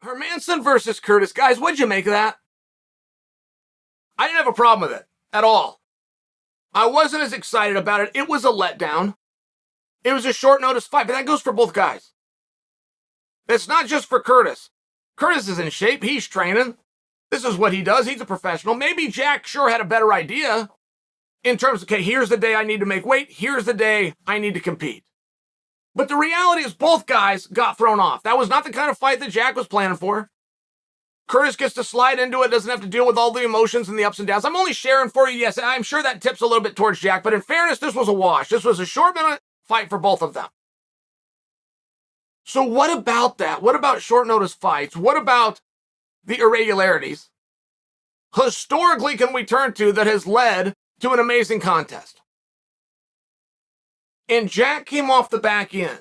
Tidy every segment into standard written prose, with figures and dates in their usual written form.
Hermansson versus Curtis. Guys, what'd you make of that? I didn't have a problem with it at all. I wasn't as excited about it. It was a letdown. It was a short notice fight, but that goes for both guys. It's not just for Curtis. Curtis is in shape. He's training. This is what he does. He's a professional. Maybe Jack sure had a better idea in terms of, okay, here's the day I need to make weight. Here's the day I need to compete. But the reality is both guys got thrown off. That was not the kind of fight that Jack was planning for. Curtis gets to slide into it, doesn't have to deal with all the emotions and the ups and downs. I'm only sharing for you. Yes, I'm sure that tips a little bit towards Jack, but in fairness, this was a wash. This was a short-minute fight for both of them. So what about that? What about short-notice fights? What about the irregularities historically can we turn to that has led to an amazing contest? And Jack came off the back end,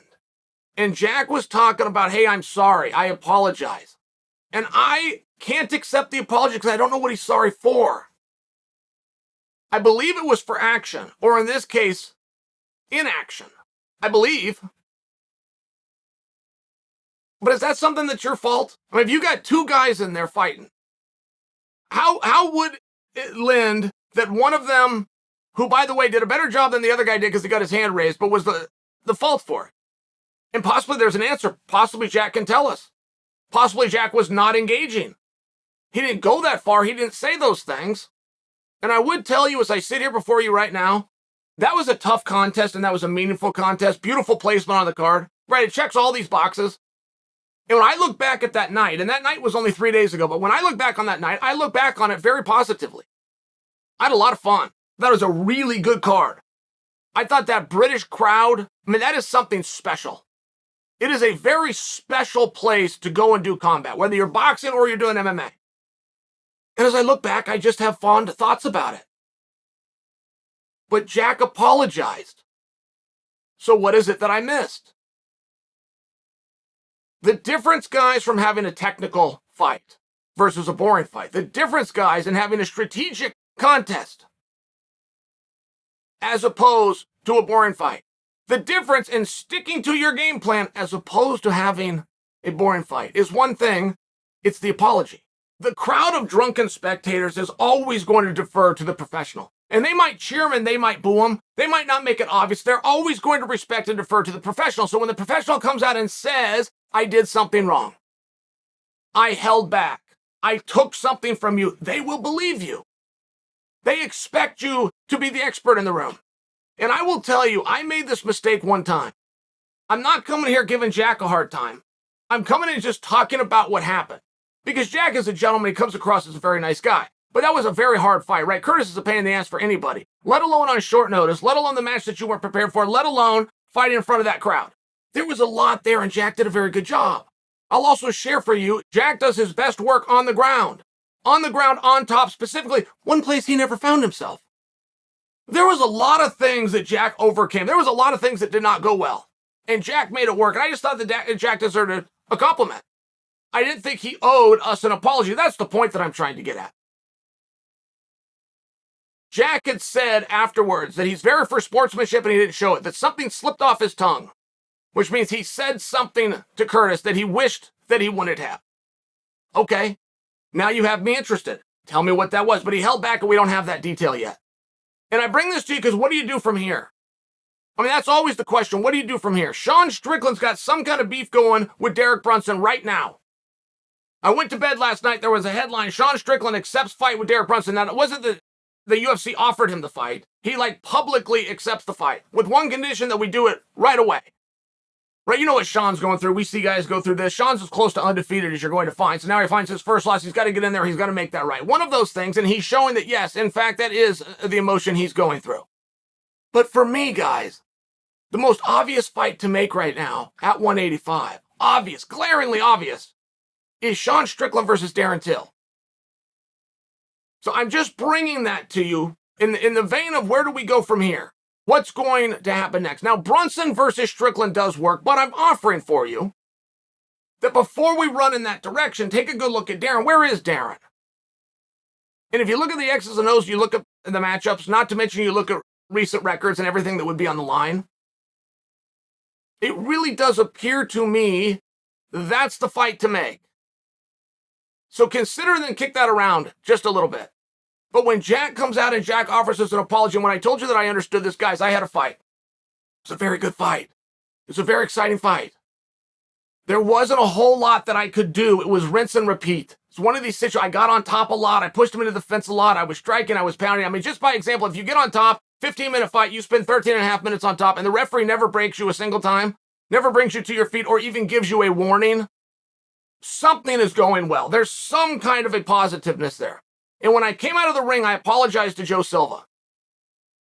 and Jack was talking about, hey, I'm sorry, I apologize. And I can't accept the apology because I don't know what he's sorry for. I believe it was for action, or in this case, inaction. I believe. But is that something that's your fault? I mean, if you got two guys in there fighting, how would it lend that one of them, who, by the way, did a better job than the other guy did because he got his hand raised, but was the fault for it? And possibly there's an answer. Possibly Jack can tell us. Possibly Jack was not engaging. He didn't go that far. He didn't say those things. And I would tell you as I sit here before you right now, that was a tough contest and that was a meaningful contest. Beautiful placement on the card. Right, it checks all these boxes. And when I look back at that night, and that night was only 3 days ago, but when I look back on that night, I look back on it very positively. I had a lot of fun. That was a really good card. I thought that British crowd, I mean, that is something special. It is a very special place to go and do combat, whether you're boxing or you're doing MMA. And as I look back, I just have fond thoughts about it. But Jack apologized. So what is it that I missed? The difference, guys, from having a technical fight versus a boring fight. The difference, guys, in having a strategic contest as opposed to a boring fight. The difference in sticking to your game plan as opposed to having a boring fight is one thing. It's the apology. The crowd of drunken spectators is always going to defer to the professional. And they might cheer him and they might boo him. They might not make it obvious. They're always going to respect and defer to the professional. So when the professional comes out and says, I did something wrong, I held back, I took something from you, they will believe you. They expect you to be the expert in the room. And I will tell you, I made this mistake one time. I'm not coming here giving Jack a hard time. I'm coming in just talking about what happened. Because Jack is a gentleman, he comes across as a very nice guy. But that was a very hard fight, right? Curtis is a pain in the ass for anybody, let alone on short notice, let alone the match that you weren't prepared for, let alone fighting in front of that crowd. There was a lot there, and Jack did a very good job. I'll also share for you, Jack does his best work on the ground. On the ground, on top, specifically, one place he never found himself. There was a lot of things that Jack overcame. There was a lot of things that did not go well. And Jack made it work. And I just thought that Jack deserved a compliment. I didn't think he owed us an apology. That's the point that I'm trying to get at. Jack had said afterwards that he's very for sportsmanship and he didn't show it, that something slipped off his tongue, which means he said something to Curtis that he wished that he wouldn't have. Okay, now you have me interested. Tell me what that was. But he held back and we don't have that detail yet. And I bring this to you because what do you do from here? I mean, that's always the question. What do you do from here? Sean Strickland's got some kind of beef going with Derek Brunson right now. I went to bed last night. There was a headline, Sean Strickland accepts fight with Derek Brunson. Now, it wasn't the UFC offered him the fight. He, publicly accepts the fight with one condition, that we do it right away. Right? You know what Sean's going through. We see guys go through this. Sean's as close to undefeated as you're going to find. So now he finds his first loss. He's got to get in there. He's got to make that right. One of those things, and he's showing that, yes, in fact, that is the emotion he's going through. But for me, guys, the most obvious fight to make right now at 185, obvious, glaringly obvious, is Sean Strickland versus Darren Till. So I'm just bringing that to you in the vein of where do we go from here? What's going to happen next? Now, Brunson versus Strickland does work, but I'm offering for you that before we run in that direction, take a good look at Darren. Where is Darren? And if you look at the X's and O's, you look at the matchups, not to mention you look at recent records and everything that would be on the line, it really does appear to me that's the fight to make. So consider then kick that around just a little bit. But when Jack comes out and Jack offers us an apology, and when I told you that I understood this, guys, I had a fight. It's a very good fight. It's a very exciting fight. There wasn't a whole lot that I could do. It was rinse and repeat. It's one of these situations. I got on top a lot. I pushed him into the fence a lot. I was striking. I was pounding. I mean, just by example, if you get on top, 15-minute fight, you spend 13 and a half minutes on top, and the referee never breaks you a single time, never brings you to your feet, or even gives you a warning, something is going well. There's some kind of a positiveness there. And when I came out of the ring, I apologized to Joe Silva.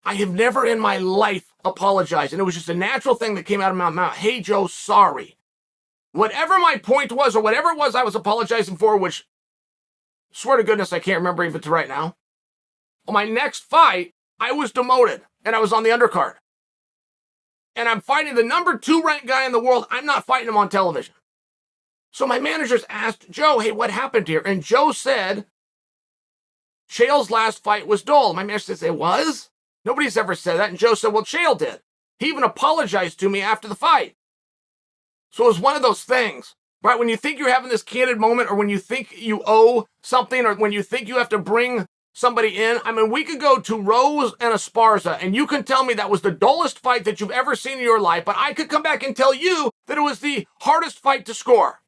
I have never in my life apologized, and it was just a natural thing that came out of my mouth. Hey, Joe, sorry. Whatever my point was, or whatever it was I was apologizing for, which, swear to goodness, I can't remember even to right now. On my next fight, I was demoted, and I was on the undercard. And I'm fighting the number 2 ranked guy in the world. I'm not fighting him on television. So my managers asked Joe, hey, what happened here? And Joe said, Chael's last fight was dull. My manager says, it was? Nobody's ever said that. And Joe said, well, Chael did. He even apologized to me after the fight. So it was one of those things, right? When you think you're having this candid moment, or when you think you owe something, or when you think you have to bring somebody in. I mean, we could go to Rose and Esparza, and you can tell me that was the dullest fight that you've ever seen in your life, but I could come back and tell you that it was the hardest fight to score.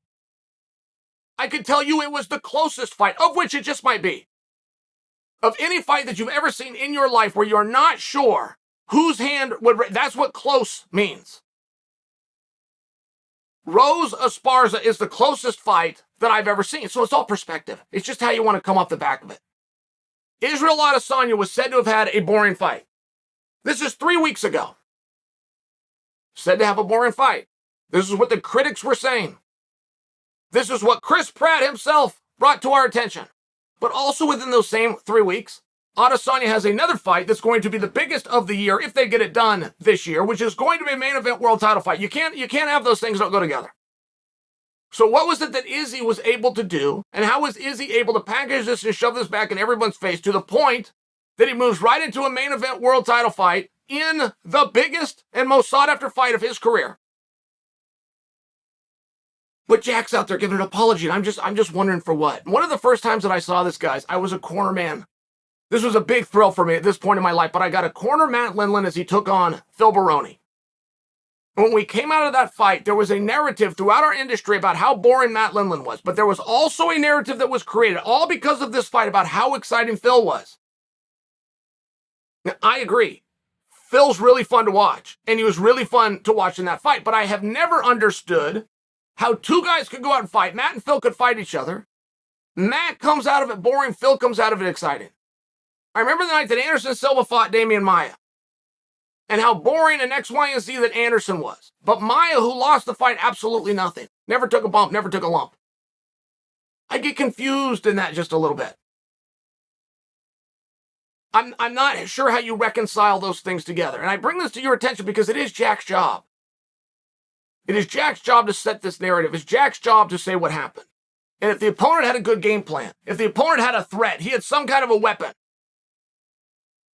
I could tell you it was the closest fight, of which it just might be. Of any fight that you've ever seen in your life where you're not sure whose hand would, that's what close means. Rose Esparza is the closest fight that I've ever seen. So it's all perspective. It's just how you want to come off the back of it. Israel Adesanya was said to have had a boring fight. This is 3 weeks ago. Said to have a boring fight. This is what the critics were saying. This is what Chris Pratt himself brought to our attention. But also within those same 3 weeks, Adesanya has another fight that's going to be the biggest of the year if they get it done this year, which is going to be a main event world title fight. You can't have those things that don't go together. So what was it that Izzy was able to do, and how was Izzy able to package this and shove this back in everyone's face to the point that he moves right into a main event world title fight in the biggest and most sought-after fight of his career? But Jack's out there giving an apology, and I'm just wondering for what. One of the first times that I saw this, guys, I was a corner man. This was a big thrill for me at this point in my life, but I got to corner Matt Lindland as he took on Phil Baroni. When we came out of that fight, there was a narrative throughout our industry about how boring Matt Lindland was, but there was also a narrative that was created, all because of this fight, about how exciting Phil was. Now, I agree. Phil's really fun to watch, and he was really fun to watch in that fight, but I have never understood how two guys could go out and fight. Matt and Phil could fight each other. Matt comes out of it boring, Phil comes out of it exciting. I remember the night that Anderson Silva fought Damian Maia, and how boring and X, Y, and Z that Anderson was. But Maia, who lost the fight, absolutely nothing. Never took a bump, never took a lump. I get confused in that just a little bit. I'm not sure how you reconcile those things together. And I bring this to your attention because it is Jack's job. It is Jack's job to set this narrative. It's Jack's job to say what happened. And if the opponent had a good game plan, if the opponent had a threat, he had some kind of a weapon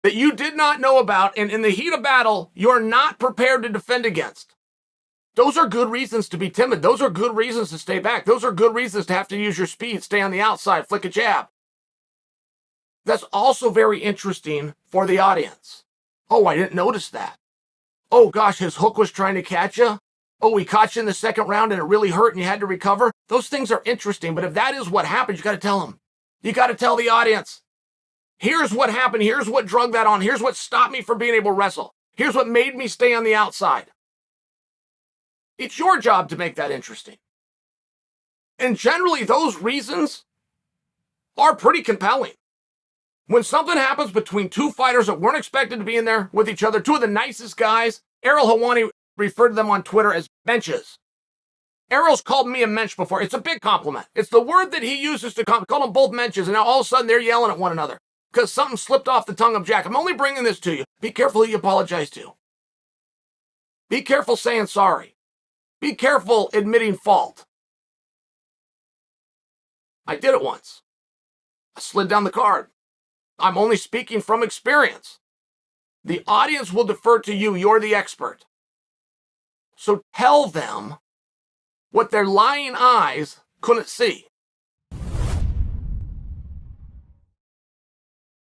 that you did not know about, and in the heat of battle, you're not prepared to defend against. Those are good reasons to be timid. Those are good reasons to stay back. Those are good reasons to have to use your speed, stay on the outside, flick a jab. That's also very interesting for the audience. Oh, I didn't notice that. Oh gosh, his hook was trying to catch you. Oh, he caught you in the second round and it really hurt and you had to recover. Those things are interesting, but if that is what happened, you got to tell them. You got to tell the audience. Here's what happened. Here's what drug that on. Here's what stopped me from being able to wrestle. Here's what made me stay on the outside. It's your job to make that interesting. And generally, those reasons are pretty compelling. When something happens between two fighters that weren't expected to be in there with each other, two of the nicest guys, Errol Hawani referred to them on Twitter as benches. Errol's called me a mensch before. It's a big compliment. It's the word that he uses to call them both menches, and now all of a sudden they're yelling at one another because something slipped off the tongue of Jack. I'm only bringing this to you. Be careful who you apologize to. Be careful saying sorry. Be careful admitting fault. I did it once. I slid down the card. I'm only speaking from experience. The audience will defer to you. You're the expert. So tell them what their lying eyes couldn't see.